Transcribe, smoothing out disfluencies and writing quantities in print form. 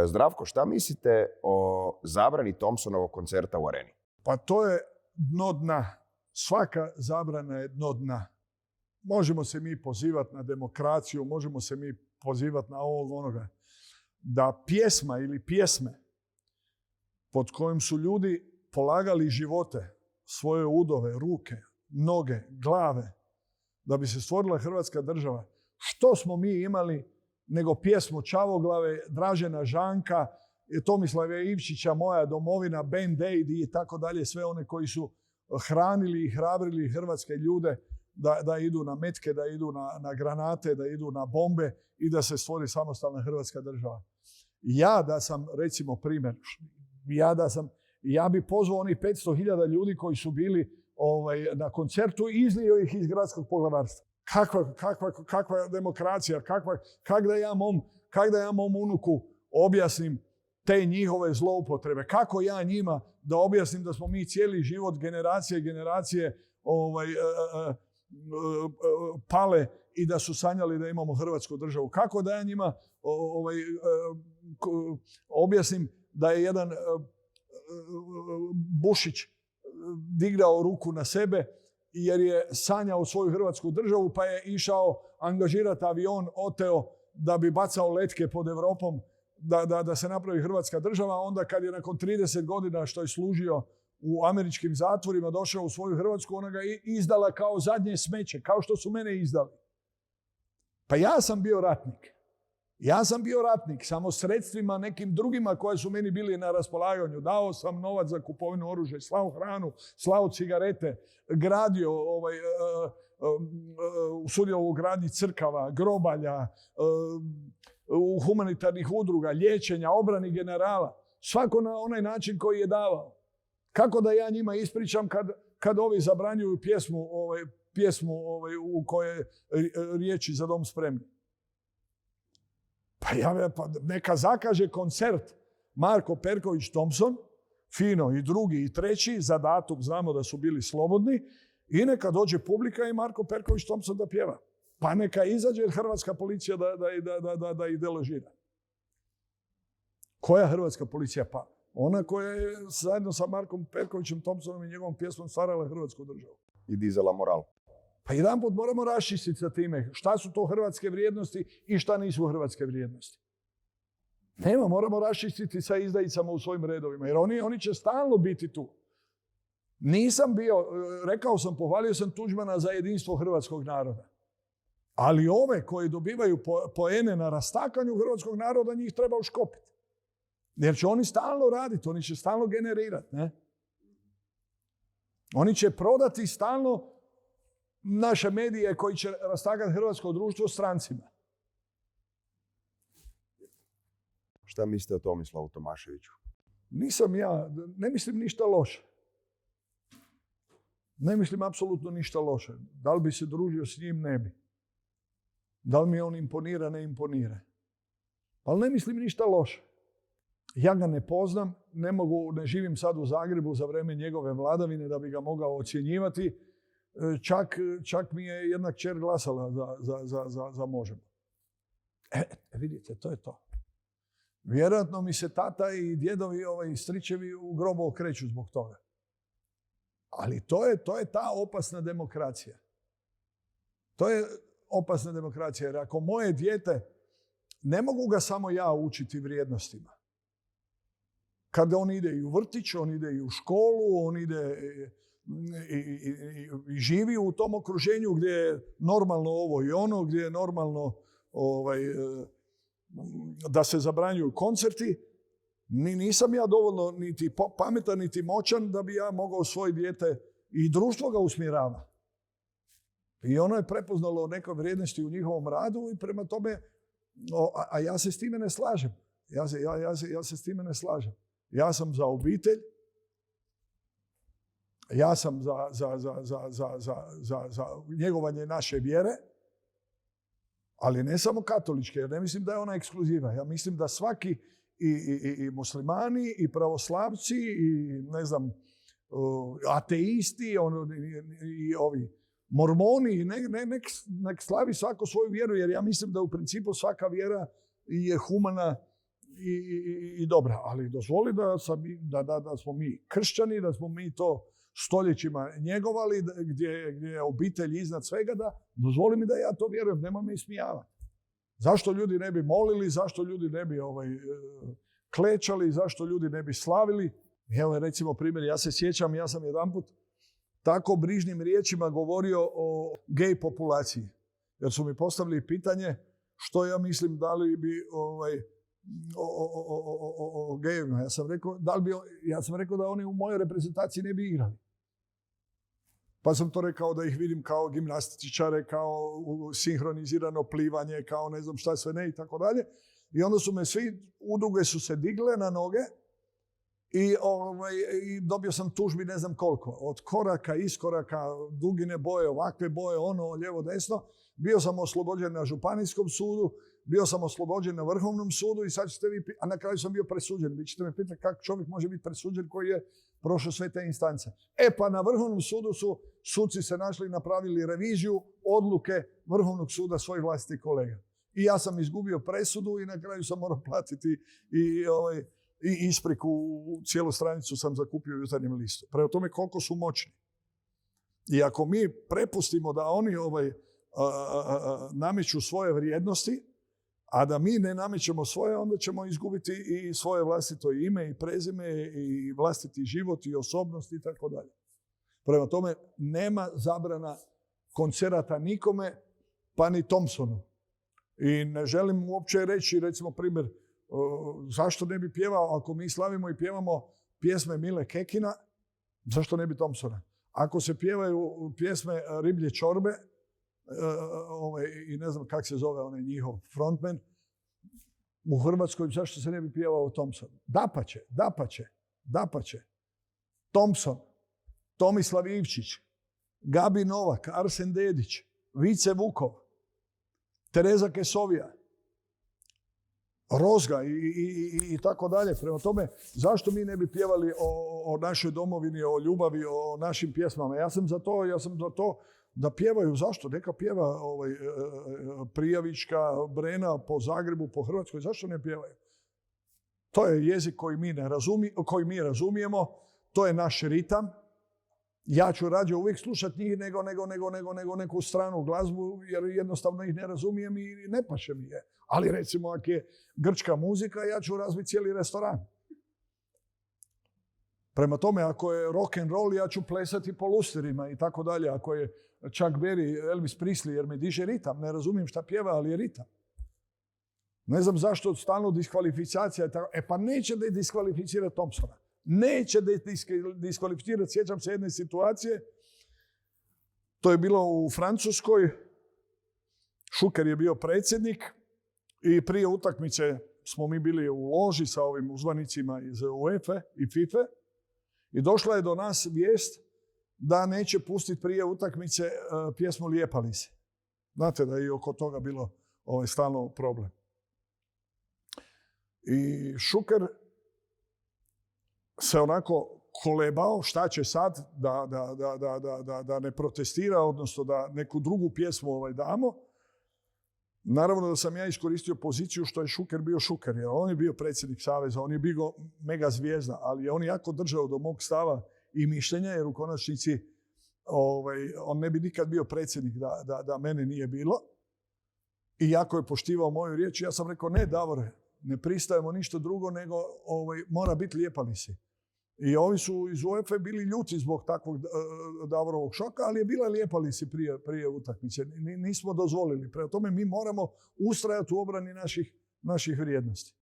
Zdravko, šta mislite o zabrani Thompsonovog koncerta u Areni? Pa to je dno dna. Svaka zabrana je dno dna. Možemo se mi pozivati na demokraciju, možemo se mi pozivati na ovog onoga. Da pjesma ili pjesme pod kojim su ljudi polagali živote, svoje udove, ruke, noge, glave, da bi se stvorila Hrvatska država, što smo mi imali nego pjesmu Čavoglave, Dražena Žanka, Tomislava Ivčića, Moja domovina, Band Aid i tako dalje, sve one koji su hranili i hrabrili hrvatske ljude da idu na metke, da idu na granate, da idu na bombe i da se stvori samostalna Hrvatska država. Ja da sam, recimo primjer, ja bi pozvao onih 500.000 ljudi koji su bili na koncertu i izlio ih iz gradskog poglavarstva. Kakva demokracija, kak da ja mom unuku objasnim te njihove zloupotrebe, kako ja njima da objasnim da smo mi cijeli život generacije pale i da su sanjali da imamo Hrvatsku državu. Kako da ja njima objasnim da je jedan Bušić digao ruku na sebe jer je sanjao svoju Hrvatsku državu pa je išao angažirati avion, oteo da bi bacao letke pod Europom da se napravi Hrvatska država. Onda kad je nakon 30 godina što je služio u američkim zatvorima došao u svoju Hrvatsku, ona ga je izdala kao zadnje smeće, kao što su mene izdali. Pa ja sam bio ratnik, samo sredstvima nekim drugima koje su meni bili na raspolaganju. Dao sam novac za kupovinu oružja, slao hranu, slao cigarete, gradio, sudjelovao u gradnji crkava, grobalja, u humanitarnih udruga, liječenja, obrani generala. Svako na onaj način koji je davao. Kako da ja njima ispričam kad ovi zabranjuju pjesmu u kojoj riječi Za dom spremni? Pa neka zakaže koncert Marko Perković Thompson, fino i drugi i treći, za datum znamo da su bili slobodni, i neka dođe publika i Marko Perković Thompson da pjeva. Pa neka izađe hrvatska policija da ih deložira. Koja hrvatska policija? Pa ona koja je zajedno sa Markom Perkovićem Thompsonom i njegovom pjesmom stvarala Hrvatsku državu. I dizala moral. Pa jedanput moramo raščistiti sa time šta su to hrvatske vrijednosti i šta nisu hrvatske vrijednosti. Moramo raščistiti sa izdajicama u svojim redovima, jer oni će stalno biti tu. Nisam bio, rekao sam, pohvalio sam Tuđmana za jedinstvo hrvatskog naroda. Ali ove koji dobivaju poene na rastakanju hrvatskog naroda, njih treba uškopiti. Jer će oni stalno raditi, oni će stalno generirati. Ne? Oni će prodati stalno naše medije koji će rastakati hrvatsko društvo strancima. Šta mislite o Tomislavu Tomaševiću? Ne mislim ništa loše. Ne mislim apsolutno ništa loše. Da li bi se družio s njim? Ne bi. Da li mi on imponira? Ne imponira. Ali ne mislim ništa loše. Ja ga ne poznam, ne živim sad u Zagrebu za vrijeme njegove vladavine da bi ga mogao ocjenjivati. Čak mi je jedna kćer glasala za Možemo. Vidite, to je to. Vjerojatno mi se tata i djedovi i stričevi u grobu okreću zbog toga. Ali to je ta opasna demokracija. To je opasna demokracija, jer ako moje dijete, ne mogu ga samo ja učiti vrijednostima. Kada on ide i u vrtić, on ide i u školu, on ide i živi u tom okruženju gdje je normalno ovo i ono, gdje je normalno da se zabranjuju koncerti. Nisam ja dovoljno niti pametan, niti moćan da bi ja mogao svoje dijete, i društvo ga usmjerava. I ono je prepoznalo neke vrijednosti u njihovom radu i prema tome, a ja se s time ne slažem. Ja se s time ne slažem. Ja sam za obitelj, ja sam za njegovanje naše vjere, ali ne samo katoličke, jer ne mislim da je ona ekskluziva. Ja mislim da svaki i muslimani, i pravoslavci, i ateisti, i ovi mormoni, nek slavi svako svoju vjeru, jer ja mislim da u principu svaka vjera je humana i dobra. Ali dozvoli da smo mi kršćani, da smo mi to stoljećima njegovali, gdje je obitelj iznad svega, da dozvoli mi da ja to vjerujem, nemoj me ismijavati. Zašto ljudi ne bi molili, zašto ljudi ne bi klečali, zašto ljudi ne bi slavili? Evo recimo primjer, ja se sjećam, ja sam jedanput tako brižnim riječima govorio o gej populaciji. Jer su mi postavili pitanje što ja mislim da li bi o gejevima. Ja sam rekao da oni u mojoj reprezentaciji ne bi igrali. Pa sam to rekao da ih vidim kao gimnastičare, kao sinhronizirano plivanje, kao ne znam šta sve ne i tako dalje. I onda su me udruge su se digle na noge i dobio sam tužbi ne znam koliko. Od koraka, iskoraka, dugine boje, ovakve boje, ono, lijevo, desno. Bio sam oslobođen na županijskom sudu, bio sam oslobođen na Vrhovnom sudu i sad ćete vi, a na kraju sam bio presuđen. Vi ćete me pitati kako čovjek može biti presuđen koji je prošao sve te instance. Pa na Vrhovnom sudu su suci se našli i napravili reviziju odluke Vrhovnog suda svojih vlastitih kolega. I ja sam izgubio presudu i na kraju sam morao platiti i ispriku, cijelu stranicu sam zakupio u Jutarnjem listu. Prema tome koliko su moćni. I ako mi prepustimo da oni nameću svoje vrijednosti, a da mi ne namećemo svoje, onda ćemo izgubiti i svoje vlastito ime i prezime i vlastiti život i osobnost i tako dalje. Prema tome, nema zabrana koncerata nikome, pa ni Thompsonu. I ne želim uopće reći, recimo primjer, zašto ne bi pjevao, ako mi slavimo i pjevamo pjesme Mile Kekina, zašto ne bi Thompsona? Ako se pjevaju pjesme Riblje čorbe, i ne znam kak se zove onaj njihov frontman, u Hrvatskoj, zašto se ne bi pjevao Thompson? Dapače. Thompson, Tomislav Ivčić, Gabi Novak, Arsen Dedić, Vice Vukov, Tereza Kesovija, Rozga i tako dalje. Prema tome, zašto mi ne bi pjevali o našoj domovini, o ljubavi, o našim pjesmama? Ja sam za to da pjevaju. Zašto? Neka pjeva Prijavička, Brena po Zagrebu, po Hrvatskoj. Zašto ne pjevaju? To je jezik koji mi razumijemo. To je naš ritam. Ja ću rađe uvijek slušati njih nego neku stranu glazbu, jer jednostavno ih ne razumijem i ne paše mi je. Ali recimo, ako je grčka muzika, ja ću razbiti cijeli restoran. Prema tome, ako je rock and roll, ja ću plesati po lusterima i tako dalje. Ako je Chuck Berry, Elvis Presley, jer me diže ritam. Ne razumijem šta pjeva, ali je ritam. Ne znam zašto stalno diskvalifikacija. Pa neće da diskvalificirati Thompsona. Neće diskvalificirati. Sjećam se jedne situacije. To je bilo u Francuskoj. Šuker je bio predsjednik i prije utakmice smo mi bili u loži sa ovim uzvanicima iz UEFA i FIFA i došla je do nas vijest da neće pustiti prije utakmice pjesmu Lijepali se. Znate da je i oko toga bilo stalno problem. I Šuker se onako kolebao šta će sad da ne protestira, odnosno da neku drugu pjesmu damo. Naravno da sam ja iskoristio poziciju što je Šuker bio Šuker, jer on je bio predsjednik Saveza, on je bio mega zvijezda, ali on je jako držao do mog stava i mišljenja, jer u konačnici on ne bi nikad bio predsjednik da mene nije bilo. I jako je poštivao moju riječ. Ja sam rekao, ne Davore, ne pristajemo ništa drugo nego mora biti Lijepali si. I ovi su iz UEFA bili ljuti zbog takvog Davorovog šoka, ali je bila Lijepali si prije utakmice. Nismo dozvolili. Prema tome mi moramo ustrajati u obrani naših vrijednosti.